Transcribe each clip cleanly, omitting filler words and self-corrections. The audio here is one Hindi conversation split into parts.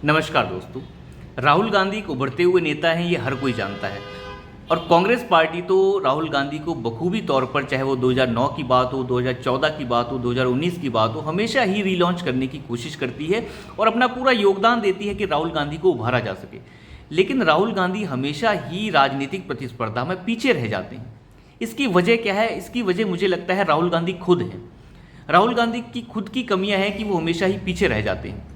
नमस्कार दोस्तों। राहुल गांधी एक उभरते हुए नेता हैं, ये हर कोई जानता है। और कांग्रेस पार्टी तो राहुल गांधी को बखूबी तौर पर, चाहे वो 2009 की बात हो, 2014 की बात हो, 2019 की बात हो, हमेशा ही रीलॉन्च करने की कोशिश करती है और अपना पूरा योगदान देती है कि राहुल गांधी को उभारा जा सके। लेकिन राहुल गांधी हमेशा ही राजनीतिक प्रतिस्पर्धा में पीछे रह जाते हैं। इसकी वजह क्या है? इसकी वजह मुझे लगता है राहुल गांधी खुद हैं। राहुल गांधी की खुद की कमियां हैं कि वो हमेशा ही पीछे रह जाते हैं।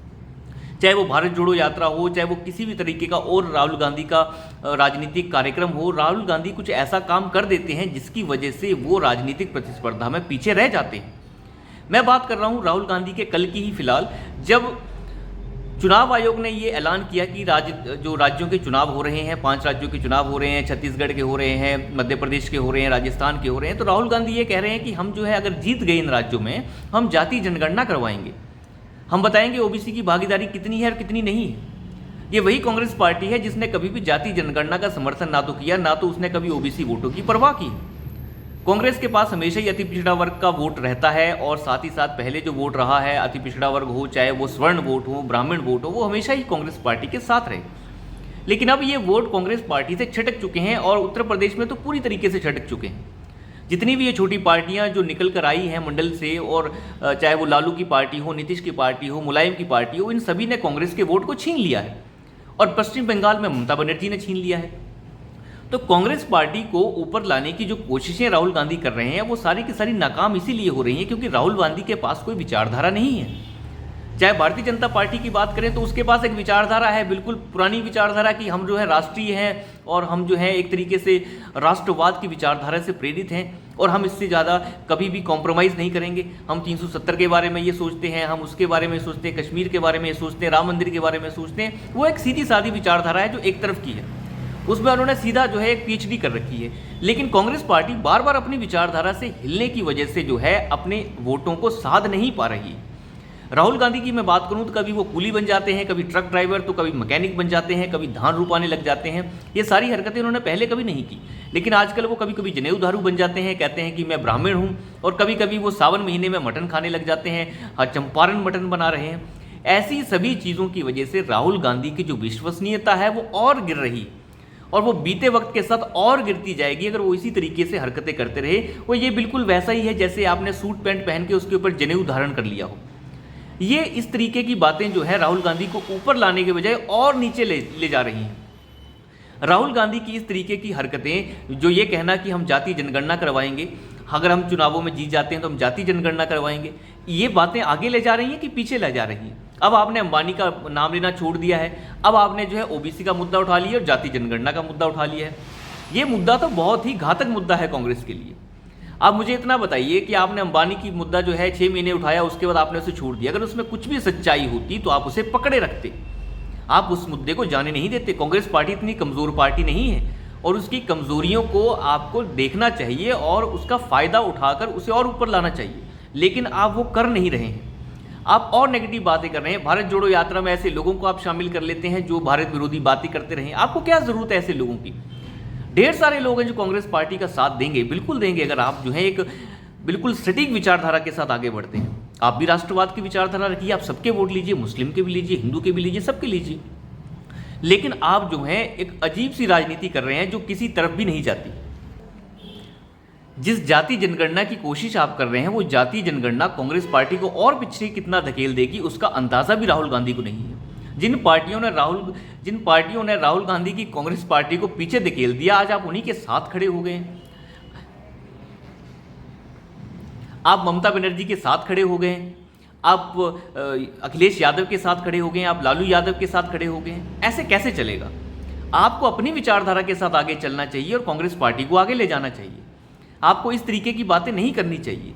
चाहे वो भारत जोड़ो यात्रा हो, चाहे वो किसी भी तरीके का और राहुल गांधी का राजनीतिक कार्यक्रम हो, राहुल गांधी कुछ ऐसा काम कर देते हैं जिसकी वजह से वो राजनीतिक प्रतिस्पर्धा में पीछे रह जाते हैं। मैं बात कर रहा हूं राहुल गांधी के कल की ही। फिलहाल जब चुनाव आयोग ने ये ऐलान किया कि जो राज्यों के चुनाव हो रहे हैं, 5 राज्यों के चुनाव हो रहे हैं, छत्तीसगढ़ के हो रहे हैं, मध्य प्रदेश के हो रहे हैं, राजस्थान के हो रहे हैं, तो राहुल गांधी ये कह रहे हैं कि हम जो है अगर जीत गए इन राज्यों में, हम जाति जनगणना करवाएंगे, हम बताएंगे ओबीसी की भागीदारी कितनी है और कितनी नहीं है। ये वही कांग्रेस पार्टी है जिसने कभी भी जाति जनगणना का समर्थन ना तो किया, ना तो उसने कभी ओबीसी वोटों की परवाह की। कांग्रेस के पास हमेशा ही अति पिछड़ा वर्ग का वोट रहता है और साथ ही साथ पहले जो वोट रहा है, अति पिछड़ा वर्ग हो, चाहे वो स्वर्ण वोट हो, ब्राह्मण वोट हो, वो हमेशा ही कांग्रेस पार्टी के साथ रहे। लेकिन अब ये वोट कांग्रेस पार्टी से छिटक चुके हैं और उत्तर प्रदेश में तो पूरी तरीके से छिटक चुके हैं। जितनी भी ये छोटी पार्टियां जो निकल कर आई हैं मंडल से, और चाहे वो लालू की पार्टी हो, नीतीश की पार्टी हो, मुलायम की पार्टी हो, इन सभी ने कांग्रेस के वोट को छीन लिया है और पश्चिम बंगाल में ममता बनर्जी ने छीन लिया है। तो कांग्रेस पार्टी को ऊपर लाने की जो कोशिशें राहुल गांधी कर रहे हैं वो सारी की सारी नाकाम इसीलिए हो रही हैं क्योंकि राहुल गांधी के पास कोई विचारधारा नहीं है। चाहे भारतीय जनता पार्टी की बात करें तो उसके पास एक विचारधारा है, बिल्कुल पुरानी विचारधारा कि हम जो है राष्ट्रीय हैं और हम जो है एक तरीके से राष्ट्रवाद की विचारधारा से प्रेरित हैं और हम इससे ज़्यादा कभी भी कॉम्प्रोमाइज़ नहीं करेंगे। हम 370 के बारे में ये सोचते हैं, हम उसके बारे में सोचते हैं, कश्मीर के बारे में सोचते हैं, राम मंदिर के बारे में सोचते हैं। वो एक सीधी सादी विचारधारा है जो एक तरफ की है, उसमें उन्होंने सीधा जो है एक पीएचडी कर रखी है। लेकिन कांग्रेस पार्टी बार बार अपनी विचारधारा से हिलने की वजह से जो है अपने वोटों को साध नहीं पा रही है। राहुल गांधी की मैं बात करूं तो कभी वो कूली बन जाते हैं, कभी ट्रक ड्राइवर, तो कभी मैकेनिक बन जाते हैं, कभी धान रुपाने लग जाते हैं। ये सारी हरकतें उन्होंने पहले कभी नहीं की, लेकिन आजकल वो कभी कभी जनेऊ दारू बन जाते हैं, कहते हैं कि मैं ब्राह्मण हूं, और कभी कभी वो सावन महीने में मटन खाने लग जाते हैं, चंपारण मटन बना रहे हैं। ऐसी सभी चीज़ों की वजह से राहुल गांधी की जो विश्वसनीयता है वो और गिर रही, और वो बीते वक्त के साथ और गिरती जाएगी अगर वो इसी तरीके से हरकतें करते रहे। वो ये बिल्कुल वैसा ही है जैसे आपने सूट पैंट पहन के उसके ऊपर जनेऊ धारण कर लिया हो। ये इस तरीके की बातें जो है राहुल गांधी को ऊपर लाने के बजाय और नीचे ले जा रही हैं। राहुल गांधी की इस तरीके की हरकतें, जो ये कहना कि हम जाति जनगणना करवाएंगे, अगर हम चुनावों में जीत जाते हैं तो हम जाति जनगणना करवाएंगे, ये बातें आगे ले जा रही हैं कि पीछे ले जा रही हैं। अब आपने अंबानी का नाम लेना छोड़ दिया है, अब आपने जो है ओबीसी का मुद्दा उठा लिया और जाति जनगणना का मुद्दा उठा लिया है। ये मुद्दा तो बहुत ही घातक मुद्दा है कांग्रेस के लिए। आप मुझे इतना बताइए कि आपने अंबानी की मुद्दा जो है 6 महीने उठाया, उसके बाद आपने उसे छोड़ दिया। अगर उसमें कुछ भी सच्चाई होती तो आप उसे पकड़े रखते, आप उस मुद्दे को जाने नहीं देते। कांग्रेस पार्टी इतनी कमज़ोर पार्टी नहीं है और उसकी कमज़ोरियों को आपको देखना चाहिए और उसका फ़ायदा उठाकर उसे और ऊपर लाना चाहिए, लेकिन आप वो कर नहीं रहे हैं। आप और नेगेटिव बातें कर रहे हैं। भारत जोड़ो यात्रा में ऐसे लोगों को आप शामिल कर लेते हैं जो भारत विरोधी बातें करते रहे। आपको क्या ज़रूरत है ऐसे लोगों की? ढेर सारे लोग हैं जो कांग्रेस पार्टी का साथ देंगे, बिल्कुल देंगे, अगर आप जो है एक बिल्कुल सटीक विचारधारा के साथ आगे बढ़ते हैं। आप भी राष्ट्रवाद की विचारधारा रखिए, आप सबके वोट लीजिए, मुस्लिम के भी लीजिए, हिंदू के भी लीजिए, सबके लीजिए। लेकिन आप जो है एक अजीब सी राजनीति कर रहे हैं जो किसी तरफ भी नहीं जाती। जिस जाति जनगणना की कोशिश आप कर रहे हैं वो जाति जनगणना कांग्रेस पार्टी को और पिछड़े कितना धकेल देगी उसका अंदाजा भी राहुल गांधी को नहीं है। जिन पार्टियों ने राहुल गांधी की कांग्रेस पार्टी को पीछे धकेल दिया, आज आप उन्हीं के साथ खड़े हो गए। आप ममता बनर्जी के साथ खड़े हो गए, आप अखिलेश यादव के साथ खड़े हो गए, आप लालू यादव के साथ खड़े हो गए। ऐसे कैसे चलेगा? आपको अपनी विचारधारा के साथ आगे चलना चाहिए और कांग्रेस पार्टी को आगे ले जाना चाहिए। आपको इस तरीके की बातें नहीं करनी चाहिए।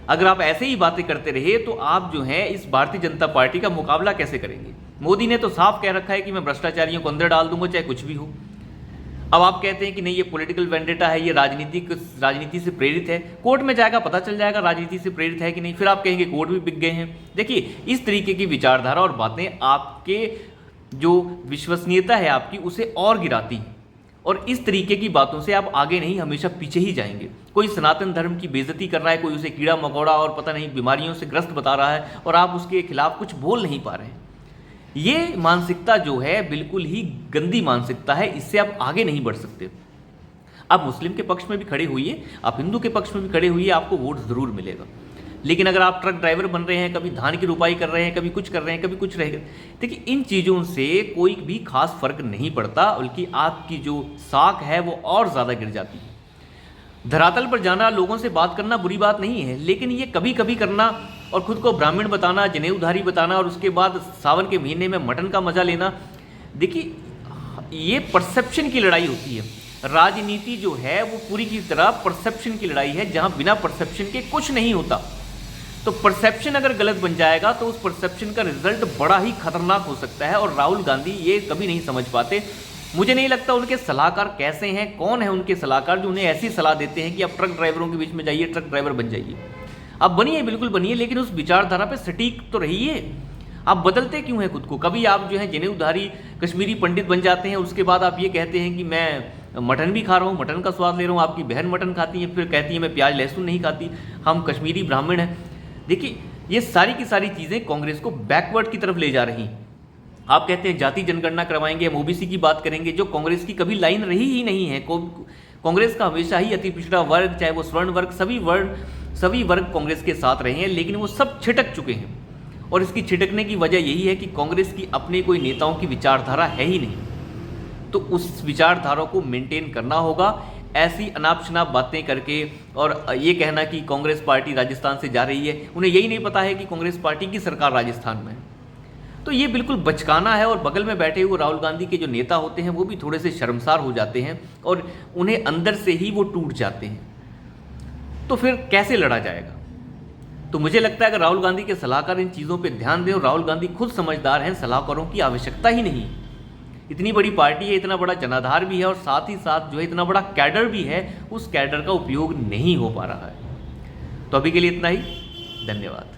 अगर आप ऐसे ही बातें करते रहे तो आप जो है इस भारतीय जनता पार्टी का मुकाबला कैसे करेंगे? मोदी ने तो साफ कह रखा है कि मैं भ्रष्टाचारियों को अंदर डाल दूंगा चाहे कुछ भी हो। अब आप कहते हैं कि नहीं, ये पॉलिटिकल वेंडेटा है, ये राजनीति से प्रेरित है। कोर्ट में जाएगा, पता चल जाएगा राजनीति से प्रेरित है कि नहीं, फिर आप कहेंगे कोर्ट भी बिक गए हैं। देखिए, इस तरीके की विचारधारा और बातें आपके जो विश्वसनीयता है आपकी उसे और गिराती हैं और इस तरीके की बातों से आप आगे नहीं, हमेशा पीछे ही जाएंगे। कोई सनातन धर्म की बेइज्जती कर रहा है, कोई उसे कीड़ा मकोड़ा और पता नहीं बीमारियों से ग्रस्त बता रहा है और आप उसके खिलाफ कुछ बोल नहीं पा रहे हैं। ये मानसिकता जो है बिल्कुल ही गंदी मानसिकता है, इससे आप आगे नहीं बढ़ सकते। आप मुस्लिम के पक्ष में भी खड़े हुइए, आप हिंदू के पक्ष में भी खड़े हुइए, आपको वोट ज़रूर मिलेगा। लेकिन अगर आप ट्रक ड्राइवर बन रहे हैं, कभी धान की रुपाई कर रहे हैं, कभी कुछ कर रहे हैं, कभी कुछ रह गए, देखिए इन चीज़ों से कोई भी खास फर्क नहीं पड़ता, बल्कि आपकी जो साख है वो और ज़्यादा गिर जाती है। धरातल पर जाना, लोगों से बात करना बुरी बात नहीं है, लेकिन ये कभी कभी करना और खुद को ब्राह्मण बताना, जनेऊधारी बताना और उसके बाद सावन के महीने में मटन का मजा लेना, देखिए ये परसेप्शन की लड़ाई होती है। राजनीति जो है वो पूरी की तरह परसेप्शन की लड़ाई है, जहां बिना परसेप्शन के कुछ नहीं होता। तो परसेप्शन अगर गलत बन जाएगा तो उस परसेप्शन का रिजल्ट बड़ा ही खतरनाक हो सकता है, और राहुल गांधी ये कभी नहीं समझ पाते। मुझे नहीं लगता उनके सलाहकार कैसे हैं, कौन है उनके सलाहकार जो उन्हें ऐसी सलाह देते हैं कि आप ट्रक ड्राइवरों के बीच में जाइए, ट्रक ड्राइवर बन जाइए। आप बनिए, बिल्कुल बनिए, लेकिन उस विचारधारा पे सटीक तो रहिए। आप बदलते क्यों हैं खुद को? कभी आप जो है जनेऊधारी कश्मीरी पंडित बन जाते हैं, उसके बाद आप ये कहते हैं कि मैं मटन भी खा रहा हूँ, मटन का स्वाद ले रहा हूँ। आपकी बहन मटन खाती है, फिर कहती है मैं प्याज लहसुन नहीं खाती, हम कश्मीरी ब्राह्मण हैं। देखिए ये सारी की सारी चीज़ें कांग्रेस को बैकवर्ड की तरफ ले जा रही हैं। आप कहते हैं जाति जनगणना करवाएंगे, हम ओबीसी की बात करेंगे, जो कांग्रेस की कभी लाइन रही ही नहीं है। कांग्रेस का हमेशा ही अति पिछड़ा वर्ग, चाहे वो स्वर्ण वर्ग, सभी वर्ग कांग्रेस के साथ रहे हैं, लेकिन वो सब छिटक चुके हैं। और इसकी छिटकने की वजह यही है कि कांग्रेस की अपने कोई नेताओं की विचारधारा है ही नहीं। तो उस विचारधारा को मेंटेन करना होगा। ऐसी अनाप शनाप बातें करके और ये कहना कि कांग्रेस पार्टी राजस्थान से जा रही है, उन्हें यही नहीं पता है कि कांग्रेस पार्टी की सरकार राजस्थान में है। तो ये बिल्कुल बचकाना है, और बगल में बैठे हुए राहुल गांधी के जो नेता होते हैं वो भी थोड़े से शर्मसार हो जाते हैं और उन्हें अंदर से ही वो टूट जाते हैं। तो फिर कैसे लड़ा जाएगा? तो मुझे लगता है अगर राहुल गांधी के सलाहकार इन चीज़ों पे ध्यान दें, और राहुल गांधी खुद समझदार हैं, सलाहकारों की आवश्यकता ही नहीं। इतनी बड़ी पार्टी है, इतना बड़ा जनाधार भी है, और साथ ही साथ जो है इतना बड़ा कैडर भी है, उस कैडर का उपयोग नहीं हो पा रहा है। तो अभी के लिए इतना ही, धन्यवाद।